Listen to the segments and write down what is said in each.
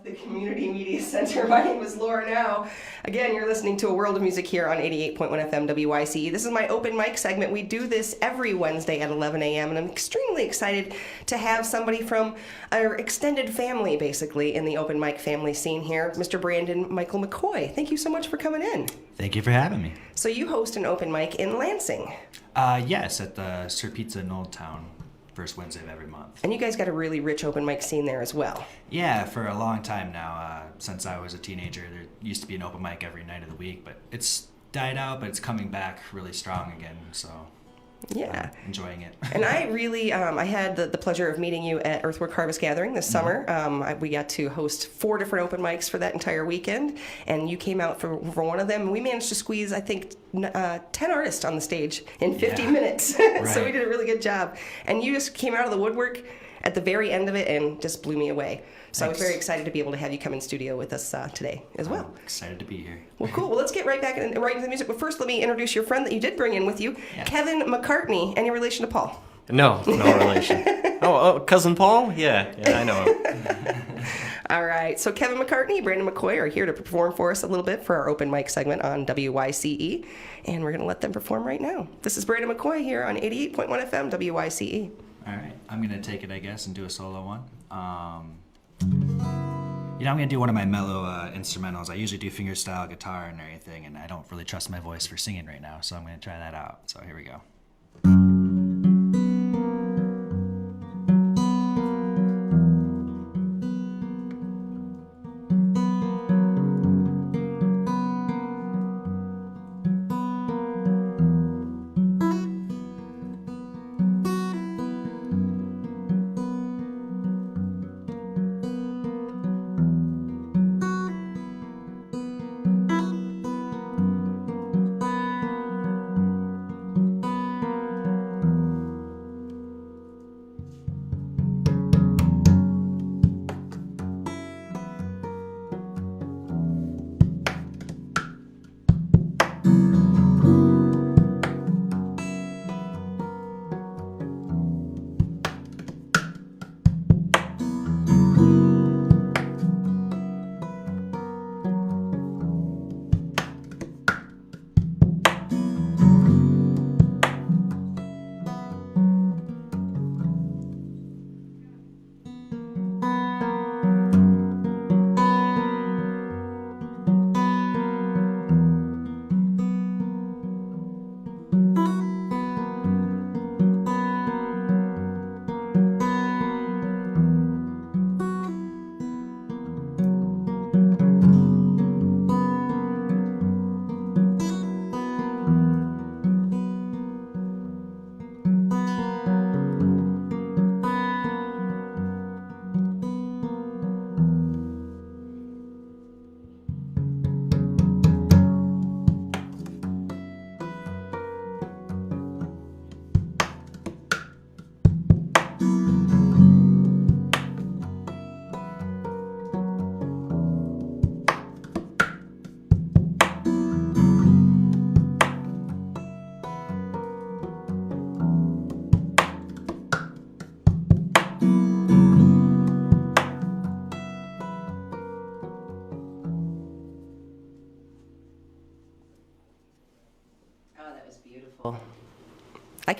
The Community Media Center. My name is Laura Now. Again, you're listening to A World of Music here on 88.1 FM WYCE. This is my open mic segment. We do this every Wednesday at 11 a.m. and I'm extremely excited to have somebody from our extended family, basically, in the open mic family scene here, Mr. Brandon Michael McCoy. Thank you so much for coming in. Thank you for having me. So you host an open mic in Lansing. Yes, at the Sir Pizza in Old Town, first Wednesday of every month. And you guys got a really rich open mic scene there as well. Yeah, for a long time now. Since I was a teenager, there used to be an open mic every night of the week, but it's died out, but it's coming back really strong again, so yeah, enjoying it. And I really, I had the pleasure of meeting you at Earthwork Harvest Gathering this summer. We got to host 4 different open mics for that entire weekend, and you came out for one of them. We managed to squeeze, I think, 10 artists on the stage in 50 minutes. Right. So we did a really good job. And you just came out of the woodwork at the very end of it and just blew me away. So Thanks. I was very excited to be able to have you come in studio with us today as well. I'm excited to be here. Well, cool. Well, let's get right back right into the music. But first, let me introduce your friend that you did bring in with you, Kevin McCartney. Any relation to Paul? No relation. Oh, cousin Paul? Yeah, I know him. All right. So Kevin McCartney, Brandon McCoy are here to perform for us a little bit for our open mic segment on WYCE, and we're going to let them perform right now. This is Brandon McCoy here on 88.1 FM WYCE. All right, I'm going to take it, I guess, and do a solo one. I'm going to do one of my mellow instrumentals. I usually do fingerstyle guitar and everything, and I don't really trust my voice for singing right now, so I'm going to try that out. So here we go.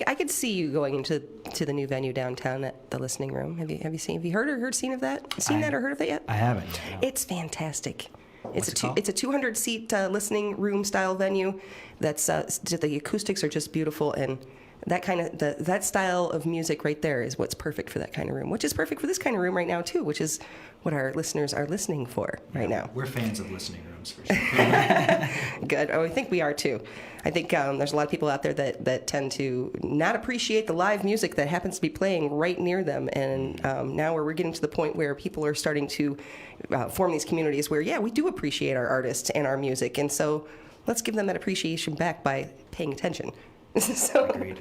I could see you going into the new venue downtown at the Listening Room. Have you heard seen that or heard of it yet? I haven't. No. It's fantastic. What's it called? It's a 200-seat listening room style venue. That's the acoustics are just beautiful, and that style of music right there is what's perfect for that kind of room, which is perfect for this kind of room right now too, which is what our listeners are listening for right now. We're fans of listening rooms for sure. Good. Oh, I think we are too. I think there's a lot of people out there that tend to not appreciate the live music that happens to be playing right near them. And now we're getting to the point where people are starting to form these communities where, we do appreciate our artists and our music. And so let's give them that appreciation back by paying attention. Agreed.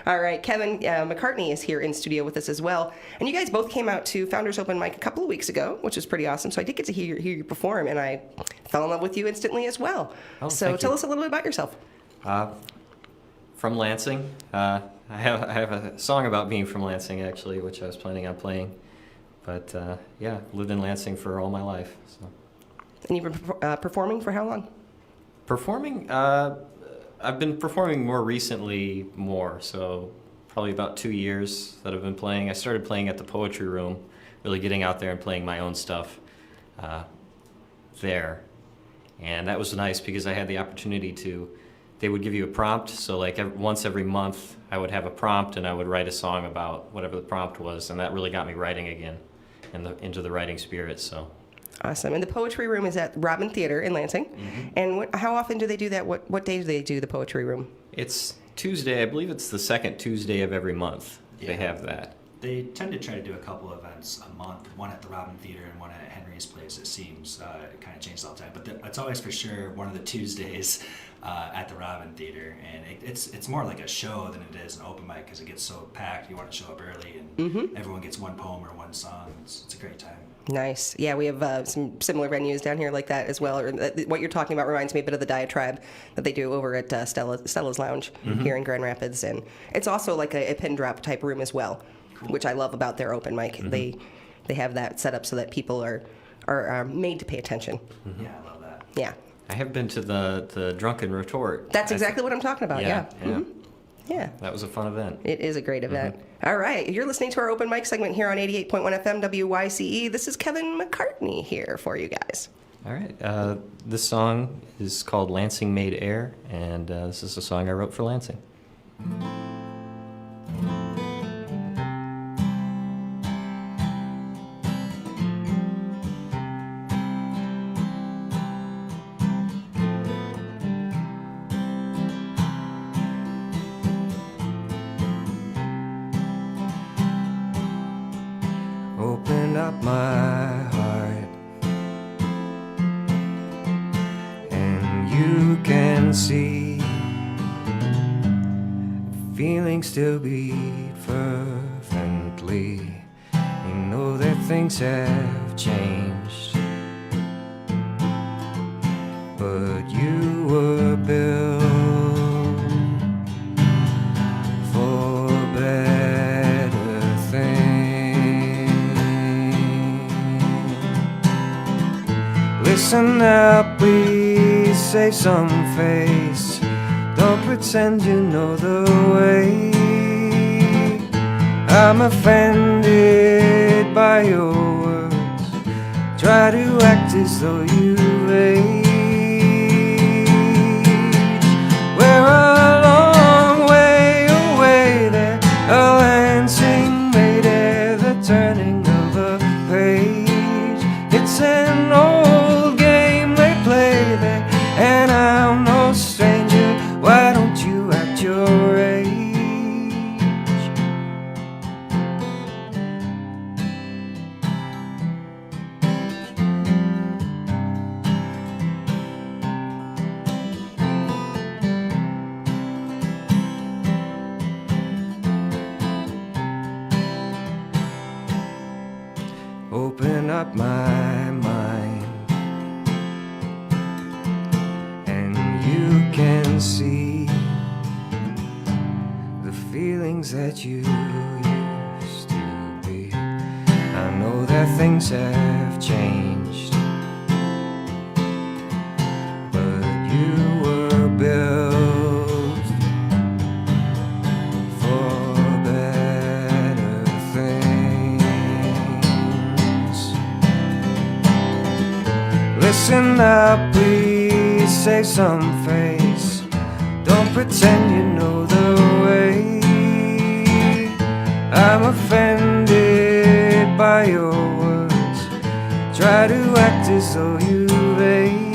All right, Kevin McCartney is here in studio with us as well. And you guys both came out to Founders Open Mic a couple of weeks ago, which was pretty awesome. So I did get to hear you perform, and I fell in love with you instantly as well. Oh, so tell us a little bit about yourself. From Lansing. I have a song about being from Lansing, actually, which I was planning on playing. But yeah, lived in Lansing for all my life. So. And you've been performing for how long? Performing, I've been performing more recently, so probably about 2 years that I've been playing. I started playing at the Poetry Room, really getting out there and playing my own stuff there. And that was nice because I had the opportunity they would give you a prompt, so like once every month I would have a prompt and I would write a song about whatever the prompt was, and that really got me writing again and into the writing spirit. So. Awesome. And the Poetry Room is at Robin Theater in Lansing. Mm-hmm. And how often do they do that? What day do they do the Poetry Room? It's Tuesday. I believe it's the second Tuesday of every month. Yeah. They have that. They tend to try to do a couple events a month, one at the Robin Theater and one at Henry's Place, it seems. It kind of changes all the time. But it's always for sure one of the Tuesdays at the Robin Theater. And it's more like a show than it is an open mic because it gets so packed. You want to show up early and everyone gets one poem or one song. It's a great time. Nice. Yeah, we have some similar venues down here like that as well. What you're talking about reminds me a bit of the Diatribe that they do over at Stella's Lounge here in Grand Rapids. And it's also like a pin drop type room as well, which I love about their open mic. They have that set up so that people are made to pay attention. Yeah, I love that. Yeah. I have been to the Drunken Retort. That's exactly what I'm talking about. Yeah. Yeah. That was a fun event. It is a great event. All right. You're listening to our open mic segment here on 88.1 FM WYCE. This is Kevin McCartney here for you guys. All right. This song is called Lansing Made Air, and this is a song I wrote for Lansing. Open up my heart, and you can see feelings still beat fervently. You know that things have changed, but you were built for better things. Listen up, please, save some face. Don't pretend you know the way. I'm offended by your words. Try to act as though you've aged. We're a long way away there, a Lansing made air, the turning of a page. It's an old game they play there, and I'm no stranger. Why don't you act your age? Open up my mind, and you can see the feelings that you used to be. I know that things have changed, but you were built for better things. Listen up, please, save some face. Don't pretend you know the way. I'm offended by your words. Try to act as though you've aged.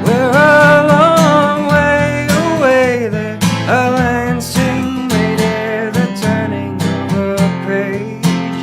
We're a long way away there, a Lansing made air, the turning of a page.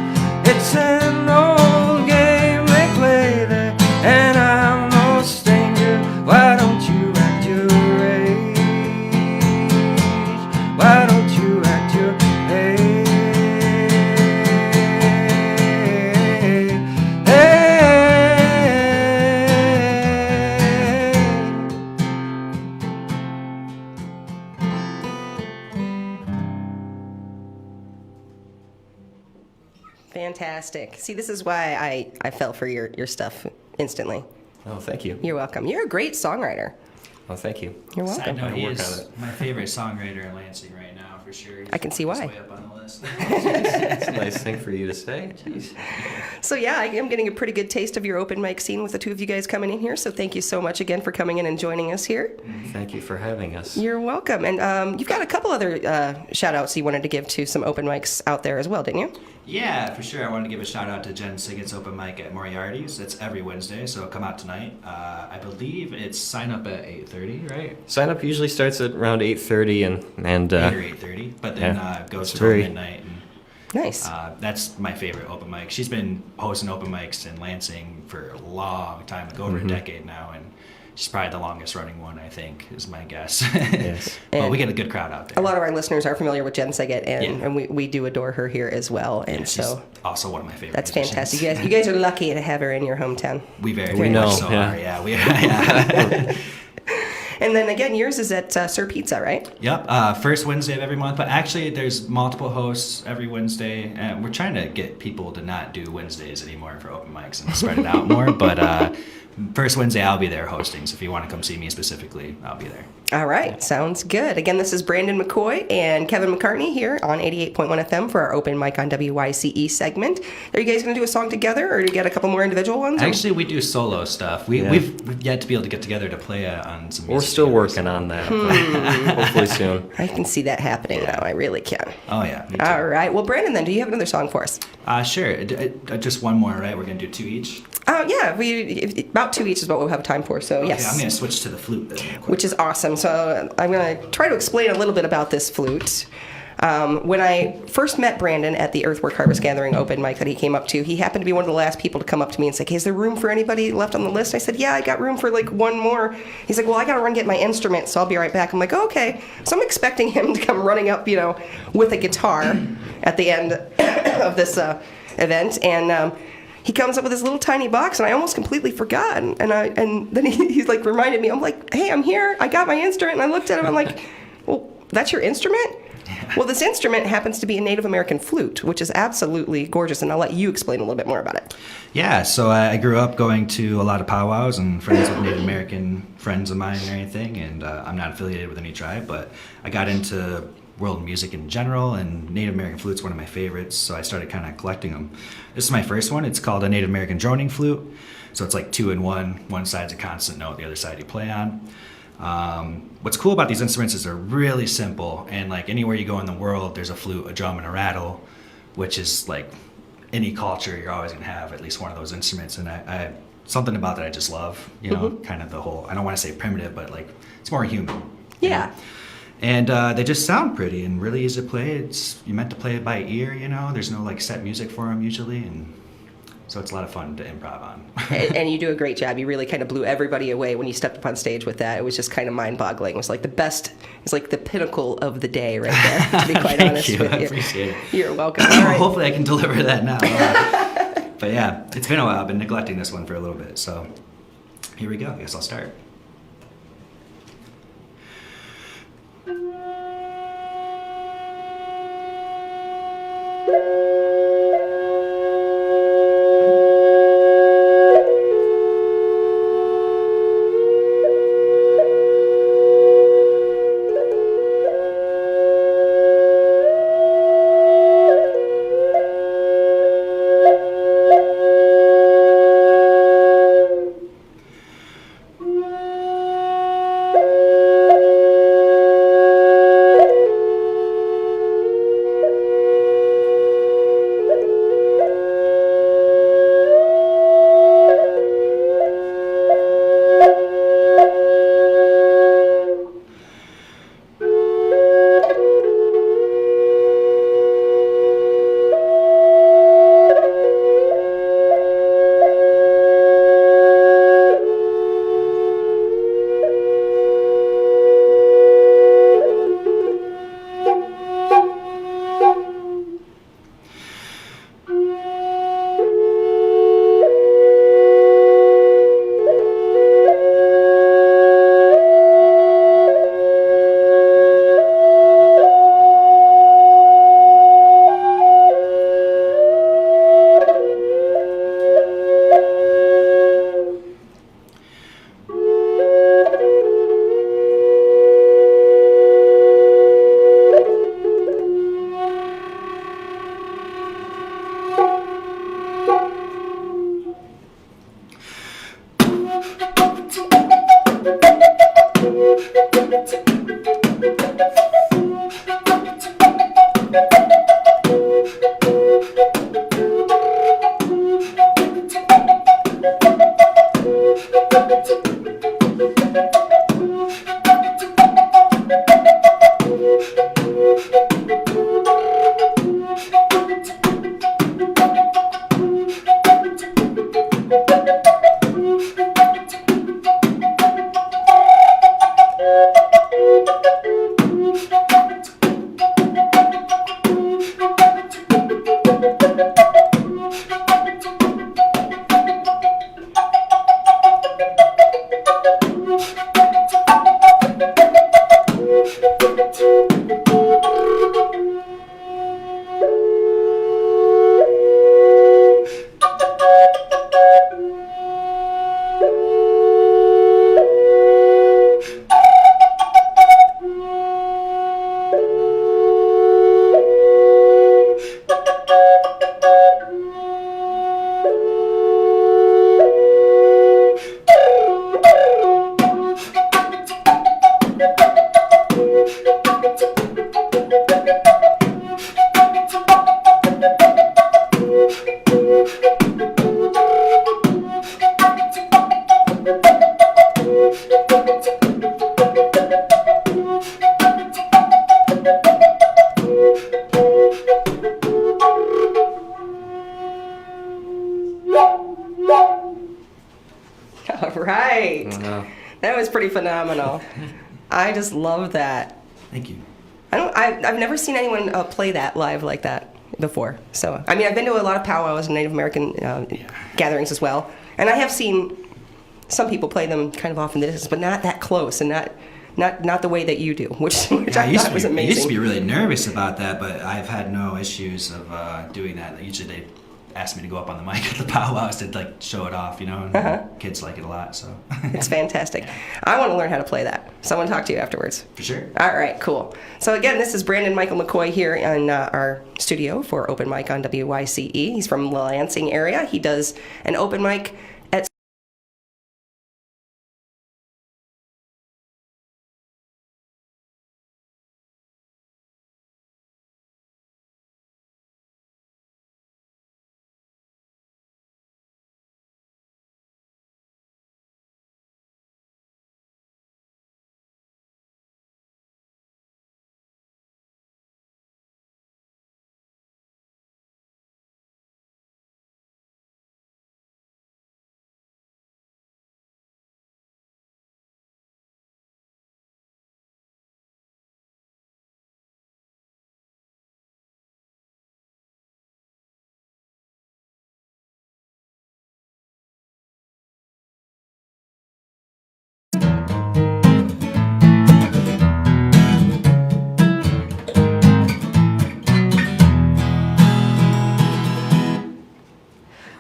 Fantastic. See, this is why I fell for your stuff instantly. Oh, thank you. You're welcome. You're a great songwriter. Oh, thank you. You're Side welcome. note, he Work is on it. my favorite songwriter in Lansing right now, for sure. I can see He's why. way up on the list. That's a nice thing for you to say. Jeez. So yeah, I am getting a pretty good taste of your open mic scene with the two of you guys coming in here. So thank you so much again for coming in and joining us here. Thank you for having us. You're welcome. And you've got a couple other shout outs you wanted to give to some open mics out there as well, didn't you? Yeah, for sure. I wanted to give a shout out to Jen Siggett's open mic at Moriarty's. It's every Wednesday, so come out tonight. I believe it's sign up at 8:30, right? Sign up usually starts at around 8:30 and 8 or 8:30, but then goes it's till very- midnight. And, Nice. that's my favorite open mic. She's been hosting open mics in Lansing for a long time, like over a decade now, and she's probably the longest running one, I think, is my guess. Yes. But we get a good crowd out there. A lot of our listeners are familiar with Jen Siggett, and, Yeah. and we do adore her here as well. And Yeah, she's so also one of my favorite. that's musicians. fantastic. You guys are lucky to have her in your hometown. We very, We very know, much so yeah. are. Yeah, we yeah. And then again, yours is at Sir Pizza, right? Yep, first Wednesday of every month, but actually there's multiple hosts every Wednesday, and we're trying to get people to not do Wednesdays anymore for open mics and spread it out more, but first Wednesday I'll be there hosting, so if you want to come see me specifically, I'll be there. All right, sounds good. Again, this is Brandon McCoy and Kevin McCartney here on 88.1 FM for our open mic on WYCE segment. Are you guys going to do a song together, or do you get a couple more individual ones? Actually, we do solo stuff. We've yet to be able to get together to play on some We're music still together, working so- on that. But hopefully soon. I can see that happening now. I really can. Oh, yeah. Me too. All right. Well, Brandon, then, do you have another song for us? Sure. Just one more, right? We're going to do two each? Yeah, about two each is what we'll have time for. So Okay, yes, I'm going to switch to the flute then. real quick. which is awesome. So I'm going to try to explain a little bit about this flute. When I first met Brandon at the Earthwork Harvest Gathering open mic that he came up to, he happened to be one of the last people to come up to me and say, hey, is there room for anybody left on the list? I said, yeah, I got room for like one more. He's like, well, I got to run get my instrument, so I'll be right back. I'm like, oh, okay. So I'm expecting him to come running up, with a guitar at the end of this event. And he comes up with this little tiny box, and I almost completely forgot. And then he's like reminded me. I'm like, hey, I'm here. I got my instrument. And I looked at him. I'm like, well, that's your instrument? Well, this instrument happens to be a Native American flute, which is absolutely gorgeous, and I'll let you explain a little bit more about it. Yeah, so I grew up going to a lot of powwows and friends with Native American friends of mine and everything, and I'm not affiliated with any tribe, but I got into world music in general, and Native American flute's one of my favorites, so I started kind of collecting them. This is my first one. It's called a Native American droning flute, so it's like two in one. One side's a constant note, the other side you play on. What's cool about these instruments is they're really simple, and like anywhere you go in the world, there's a flute, a drum, and a rattle, which is like any culture, you're always gonna have at least one of those instruments. And I something about that I just love, kind of the whole, I don't want to say primitive, but like it's more human. Yeah. And they just sound pretty and really easy to play. You meant to play it by ear, There's no like set music for them usually, and so it's a lot of fun to improv on. And you do a great job. You really kind of blew everybody away when you stepped up on stage with that. It was just kind of mind-boggling. It was like the best. It was like the pinnacle of the day right there, to be quite Thank honest you. with I you. appreciate it. You're welcome. All right. Hopefully I can deliver that now. But yeah, it's been a while. I've been neglecting this one for a little bit. So here we go. I guess I'll start. right. Wow. That was pretty phenomenal. I just love that. Thank you. I've never seen anyone play that live like that before. So, I mean, I've been to a lot of powwows and Native American gatherings as well. And I have seen some people play them kind of off in the distance, but not that close and not the way that you do, which I thought was amazing. I used to be really nervous about that, but I've had no issues of doing that. Usually they ask me to go up on the mic at the powwows to like show it off, and kids like it a lot. So It's fantastic. I want to learn how to play that. Someone talk to you afterwards. for sure. All right, cool. So again, this is Brandon Michael McCoy here in our studio for Open Mic on WYCE. He's from the Lansing area. He does an open mic at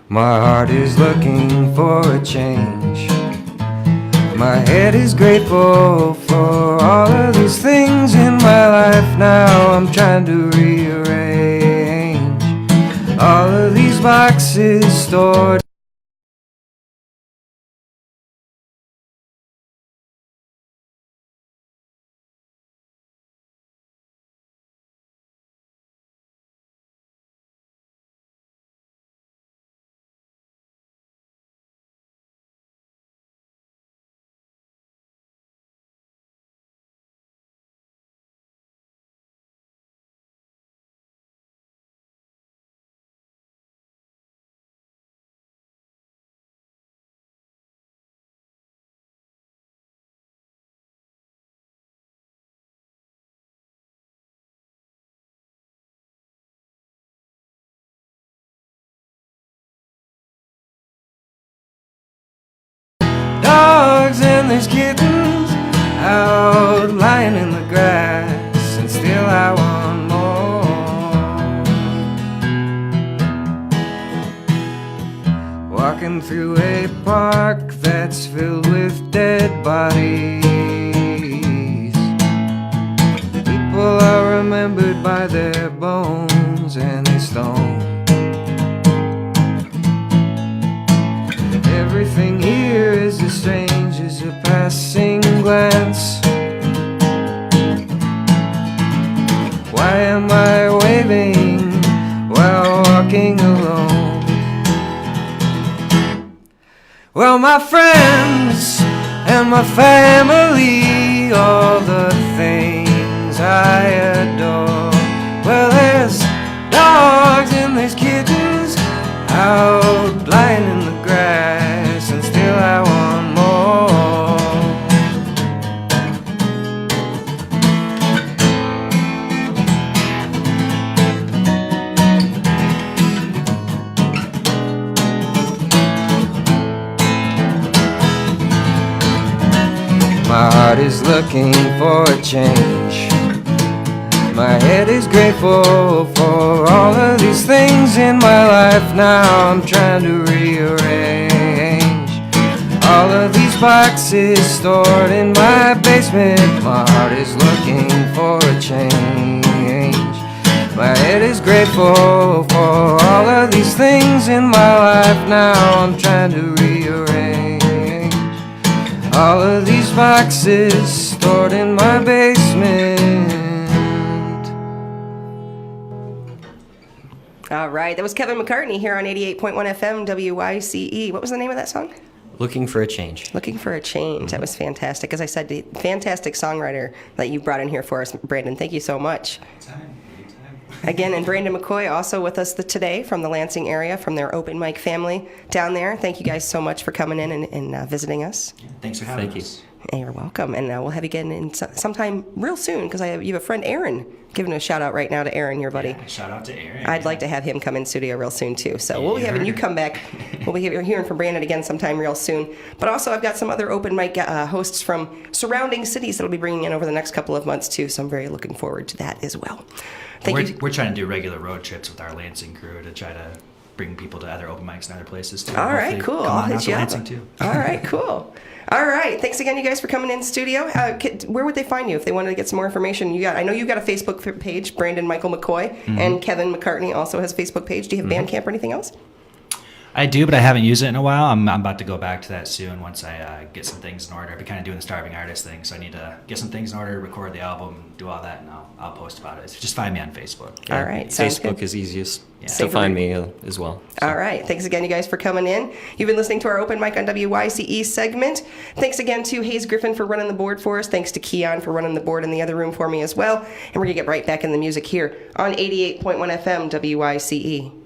My heart is looking for a change. My head is grateful for all of these things in my life. Now I'm trying to rearrange all of these boxes stored. Dogs and there's kittens out lying in the grass, and still I want more. Walking through a park that's filled with dead bodies. People are remembered by their bones and their stone. Everything here is as strange as a passing glance. Why am I waving while walking alone? Well, my friends and my family, all the things I adore. Well, there's dogs and there's kittens out lying in the grass, and still I want more. My heart is looking for a change. My head is grateful for all of these things in my life. Now I'm trying to rearrange all of these boxes stored in my basement. My heart is looking for a change. My head is grateful for all of these things in my life. Now I'm trying to rearrange all of these boxes stored in my basement. All right, that was Kevin McCartney here on 88.1 FM WYCE. What was the name of that song? Looking for a change. Looking for a Change. That was fantastic. As I said, the fantastic songwriter that you brought in here for us, Brandon. Thank you so much. Anytime. Again, and Brandon McCoy also with us today from the Lansing area, from their open mic family down there. Thank you guys so much for coming in and visiting us. Yeah, thanks for having Thank us. And you're welcome. And we'll have you again in sometime real soon, because you have a friend, Aaron. Giving a shout out right now to Aaron, your buddy. Yeah, shout out to Aaron. I'd like to have him come in studio real soon too. So we'll be having you come back. We'll be hearing from Brandon again sometime real soon. But also, I've got some other open mic hosts from surrounding cities that I'll be bringing in over the next couple of months too. So I'm very looking forward to that as well. We're trying to do regular road trips with our Lansing crew to try to bring people to other open mics and other places too. All right, Hopefully cool. Come I'll on out hit to you up. Lansing too. All right, cool. All right. Thanks again, you guys, for coming in studio. Where would they find you if they wanted to get some more information? I know you've got a Facebook page, Brandon Michael McCoy, and Kevin McCartney also has a Facebook page. Do you have Bandcamp or anything else? I do, but I haven't used it in a while. I'm about to go back to that soon once I get some things in order. I've been kind of doing the starving artist thing, so I need to get some things in order, record the album, do all that, and I'll post about it. So just find me on Facebook. All right. Sounds Facebook good. is easiest Yeah. to find me as well. So. All right. Thanks again, you guys, for coming in. You've been listening to our Open Mic on WYCE segment. Thanks again to Hayes Griffin for running the board for us. Thanks to Keon for running the board in the other room for me as well. And we're going to get right back in the music here on 88.1 FM WYCE.